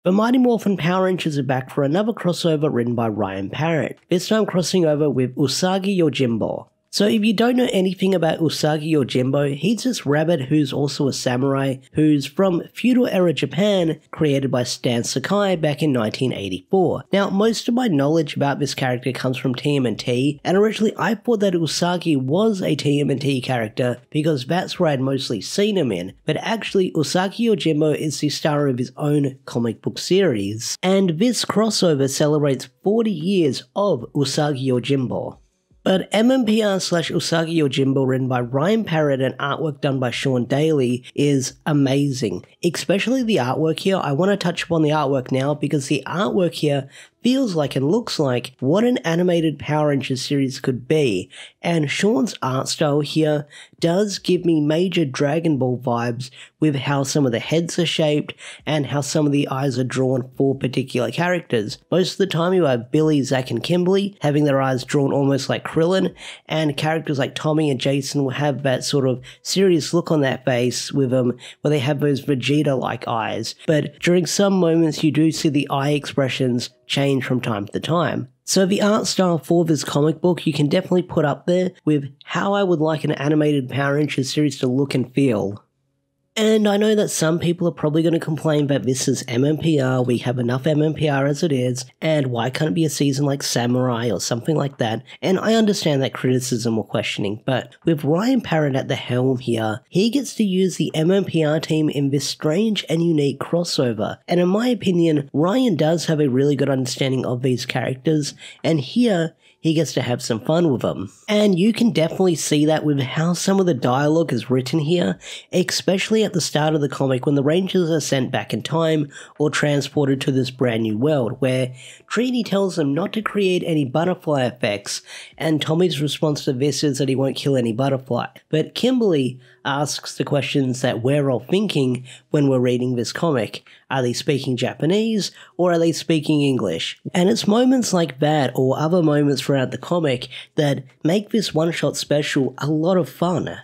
The Mighty Morphin Power Rangers are back for another crossover written by Ryan Parrot, this time crossing over with Usagi Yojimbo. So if you don't know anything about Usagi Yojimbo, he's this rabbit who's also a samurai who's from feudal era Japan, created by Stan Sakai back in 1984. Now, most of my knowledge about this character comes from TMNT, and originally I thought that Usagi was a TMNT character because that's where I'd mostly seen him in, but actually Usagi Yojimbo is the star of his own comic book series. And this crossover celebrates 40 years of Usagi Yojimbo. But MMPR/Usagi Yojimbo, written by Ryan Parrot and artwork done by Shawn Daley, is amazing. Especially the artwork here. I want to touch upon the artwork now because the artwork here feels like and looks like what an animated Power Rangers series could be, and Shawn's art style here does give me major Dragon Ball vibes with how some of the heads are shaped and how some of the eyes are drawn for particular characters. Most of the time you have Billy, Zack and Kimberly having their eyes drawn almost like Krillin, and characters like Tommy and Jason will have that sort of serious look on their face with them where they have those Vegeta-like eyes, but during some moments you do see the eye expressions change from time to time. So the art style for this comic book you can definitely put up there with how I would like an animated Power Rangers series to look and feel. And I know that some people are probably going to complain that this is MMPR, we have enough MMPR as it is, and why can't it be a season like Samurai or something like that, and I understand that criticism or questioning, but with Ryan Parrot at the helm here, he gets to use the MMPR team in this strange and unique crossover, and in my opinion, Ryan does have a really good understanding of these characters, and here, he gets to have some fun with them. And you can definitely see that with how some of the dialogue is written here, especially at the start of the comic when the Rangers are sent back in time or transported to this brand new world, where Trini tells them not to create any butterfly effects, and Tommy's response to this is that he won't kill any butterfly. But Kimberly asks the questions that we're all thinking when we're reading this comic. Are they speaking Japanese or are they speaking English? And it's moments like that or other moments throughout the comic that make this one-shot special a lot of fun.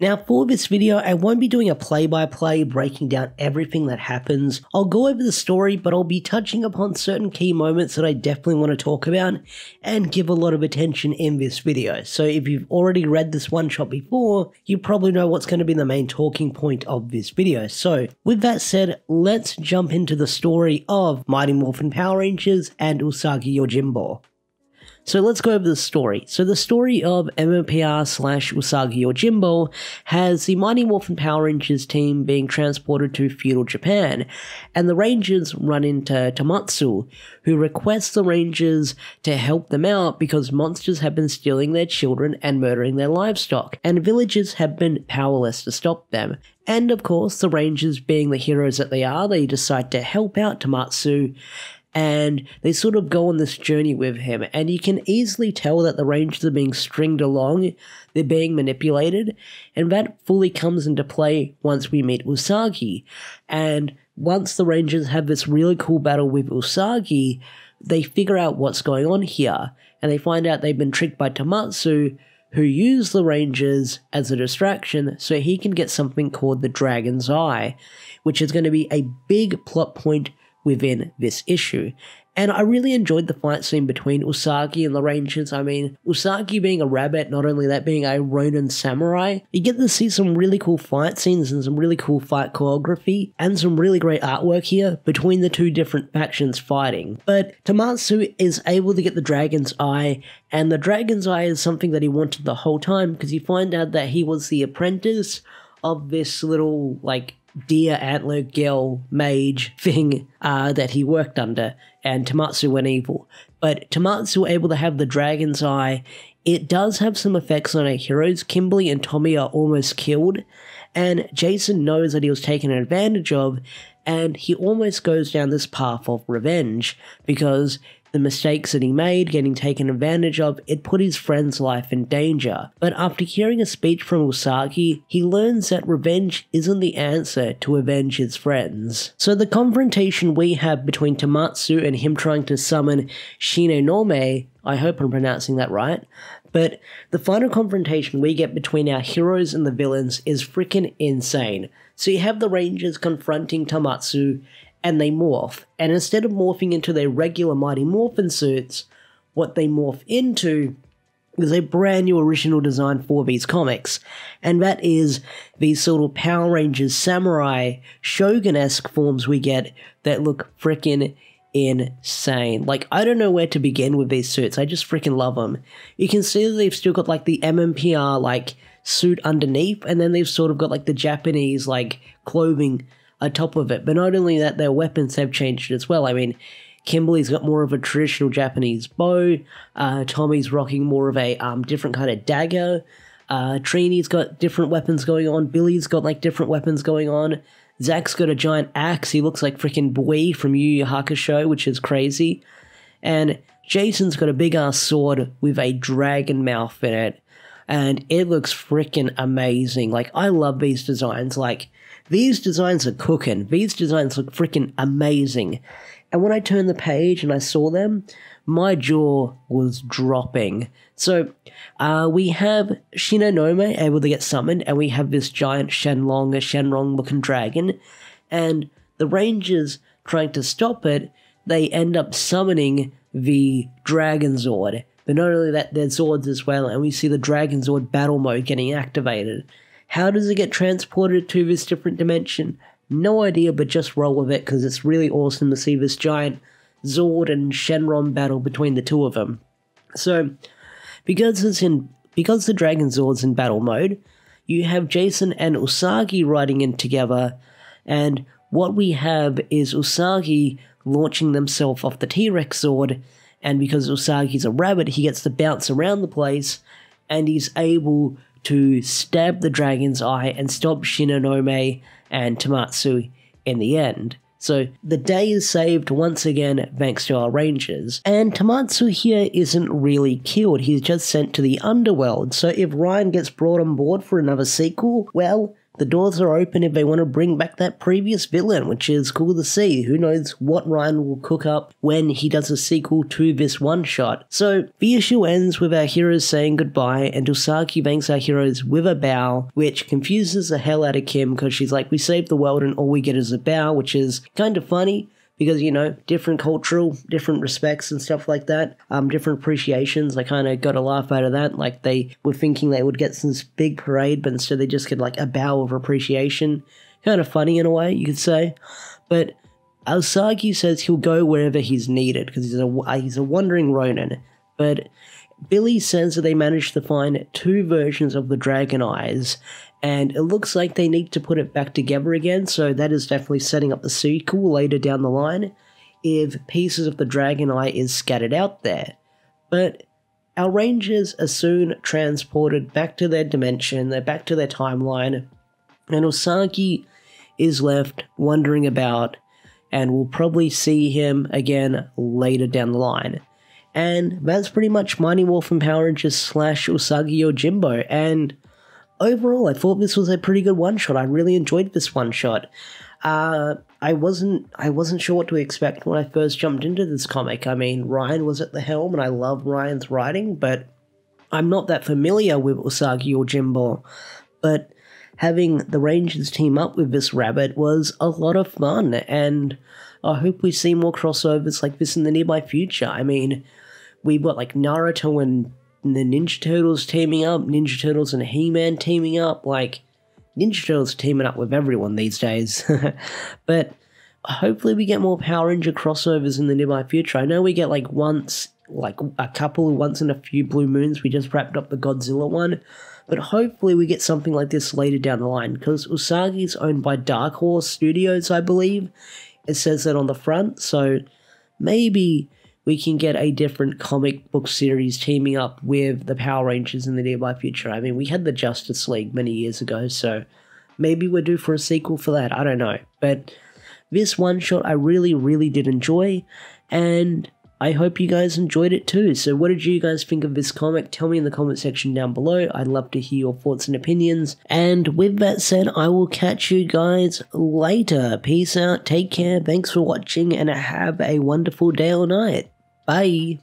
Now for this video, I won't be doing a play-by-play breaking down everything that happens. I'll go over the story, but I'll be touching upon certain key moments that I definitely want to talk about and give a lot of attention in this video. So if you've already read this one-shot before, you probably know what's going to be the main talking point of this video. So with that said, let's jump into the story of Mighty Morphin Power Rangers and Usagi Yojimbo. So let's go over the story. So the story of MMPR/Usagi Yojimbo has the Mighty Morphin Power Rangers team being transported to feudal Japan, and the Rangers run into Tamatsu, who requests the Rangers to help them out because monsters have been stealing their children and murdering their livestock, and villagers have been powerless to stop them. And of course, the Rangers, being the heroes that they are, they decide to help out Tamatsu, and they sort of go on this journey with him, and you can easily tell that the Rangers are being stringed along, they're being manipulated, and that fully comes into play once we meet Usagi. And once the Rangers have this really cool battle with Usagi, they figure out what's going on here, and they find out they've been tricked by Tamatsu, who used the Rangers as a distraction so he can get something called the Dragon's Eye, which is going to be a big plot point within this issue. And I really enjoyed the fight scene between Usagi and the Rangers. I mean, Usagi being a rabbit, not only that being a Ronin samurai, you get to see some really cool fight scenes and some really cool fight choreography and some really great artwork here between the two different factions fighting. But Tamatsu is able to get the Dragon's Eye, and the Dragon's Eye is something that he wanted the whole time because you find out that he was the apprentice of this little, like, deer antler girl mage thing that he worked under, and Tamatsu went evil. But Tamatsu able to have the Dragon's Eye. It does have some effects on our heroes. Kimberly and Tommy are almost killed, and Jason knows that he was taken advantage of, and he almost goes down this path of revenge because the mistakes that he made, getting taken advantage of, it put his friend's life in danger. But after hearing a speech from Usagi, he learns that revenge isn't the answer to avenge his friends. So the confrontation we have between Tamatsu and him trying to summon Shinonome, I hope I'm pronouncing that right, but the final confrontation we get between our heroes and the villains is freaking insane. So you have the Rangers confronting Tamatsu, and they morph. And instead of morphing into their regular Mighty Morphin suits, what they morph into is a brand new original design for these comics. And that is these sort of Power Rangers samurai shogun-esque forms we get that look frickin' insane. Like, I don't know where to begin with these suits. I just freaking love them. You can see that they've still got like the MMPR like suit underneath, and then they've sort of got like the Japanese like clothing atop of it. But not only that, their weapons have changed as well. I mean, Kimberly's got more of a traditional Japanese bow. Tommy's rocking more of a different kind of dagger. Trini's got different weapons going on. Billy's got like different weapons going on. Zach's got a giant axe. He looks like freaking Bui from Yu Yu Hakusho, which is crazy. And Jason's got a big-ass sword with a dragon mouth in it. And it looks freaking amazing. Like, I love these designs. Like, these designs are cooking. These designs look freaking amazing. And when I turned the page and I saw them, my jaw was dropping. So, we have Shinonome able to get summoned, and we have this giant Shenron-looking dragon, and the Rangers trying to stop it, they end up summoning the Dragon Zord. But not only that, they're Zords as well, and we see the Dragon Zord battle mode getting activated. How does it get transported to this different dimension? No idea, but just roll with it, because it's really awesome to see this giant Zord and Shenron battle between the two of them. So, because the Dragon Zord's in battle mode, you have Jason and Usagi riding in together, and what we have is Usagi launching themselves off the T-Rex Zord, and because Usagi's a rabbit, he gets to bounce around the place, and he's able to stab the dragon's eye and stop Shinonome and Tamatsu in the end. So the day is saved once again thanks to our Rangers. And Tamatsu here isn't really killed, he's just sent to the underworld. So if Ryan gets brought on board for another sequel, well, the doors are open if they want to bring back that previous villain, which is cool to see. Who knows what Ryan will cook up when he does a sequel to this one-shot. So the issue ends with our heroes saying goodbye, and Usagi thanks our heroes with a bow, which confuses the hell out of Kim, because she's like, we saved the world and all we get is a bow, which is kind of funny. Because, you know, different respects and stuff like that, different appreciations. I kind of got a laugh out of that. Like, they were thinking they would get some big parade, but instead they just get, like, a bow of appreciation. Kind of funny in a way, you could say. But Usagi says he'll go wherever he's needed, because he's a wandering Ronin. But Billy says that they managed to find 2 versions of the Dragon Eyes, and it looks like they need to put it back together again, so that is definitely setting up the sequel later down the line, if pieces of the Dragon Eye is scattered out there. But our Rangers are soon transported back to their dimension, they're back to their timeline, and Usagi is left wandering about, and we'll probably see him again later down the line. And that's pretty much Mighty Morphin Power Rangers / Usagi Yojimbo, and overall, I thought this was a pretty good one-shot. I really enjoyed this one-shot. I wasn't sure what to expect when I first jumped into this comic. I mean, Ryan was at the helm, and I love Ryan's writing, but I'm not that familiar with Usagi Yojimbo. But having the Rangers team up with this rabbit was a lot of fun, and I hope we see more crossovers like this in the nearby future. I mean, we've got like Naruto and the Ninja Turtles teaming up, Ninja Turtles and He-Man teaming up, like, Ninja Turtles teaming up with everyone these days. But hopefully we get more Power Ranger crossovers in the nearby future. I know we get like once in a few blue moons. We just wrapped up the Godzilla one. But hopefully we get something like this later down the line, because Usagi's owned by Dark Horse Studios, I believe. It says that on the front, so maybe we can get a different comic book series teaming up with the Power Rangers in the nearby future. I mean, we had the Justice League many years ago, so maybe we're due for a sequel for that, I don't know. But this one-shot I really, really did enjoy, and I hope you guys enjoyed it too. So what did you guys think of this comic? Tell me in the comment section down below. I'd love to hear your thoughts and opinions. And with that said, I will catch you guys later. Peace out, take care, thanks for watching, and have a wonderful day or night. Bye.